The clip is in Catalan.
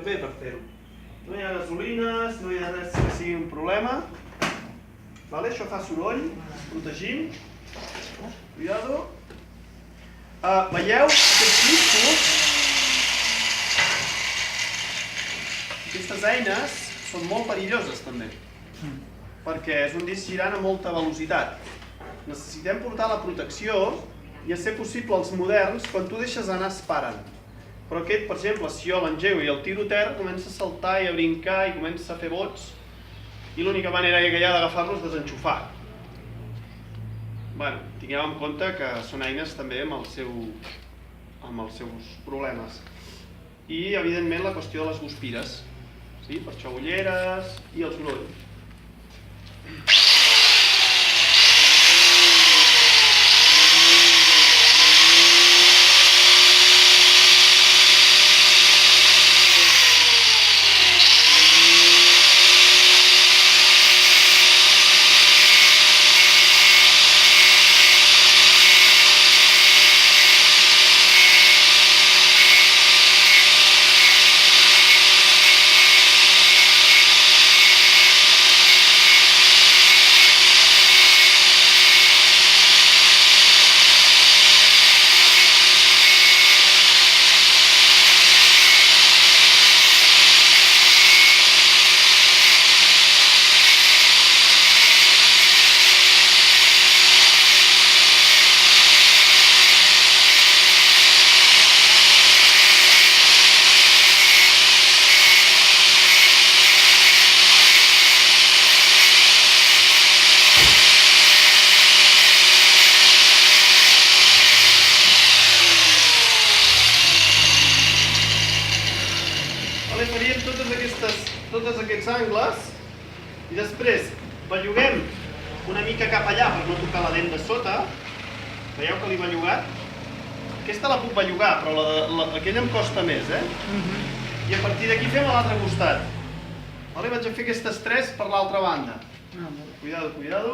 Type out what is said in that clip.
bé per fer-ho. No hi ha gasolines, no hi ha res que sigui un problema. Això fa soroll, protegim. Cuidado. Veieu aquests discos? Aquestes eines són molt perilloses també, perquè és un disc girant a molta velocitat. Necessitem portar la protecció i, a ser possible, els moderns, quan tu deixes anar, es paren. Però aquest, per exemple, si jo l'engego i el tiro a terra, comença a saltar i a brincar i comença a fer bots, i l'única manera que hi ha d'agafar-lo és desenxufar. Tingueu en compte que són eines també amb els seus problemes. I, evidentment, la qüestió de les guspires. Per això ulleres i el soroll. Faríem tots aquests angles i després belluguem una mica cap allà per no tocar la dent de sota. Veieu que l'he bellugat? Aquesta la puc bellugar, però aquella em costa més, I a partir d'aquí fem a l'altre costat. Vaig a fer aquestes tres per l'altra banda. Cuidado, cuidado.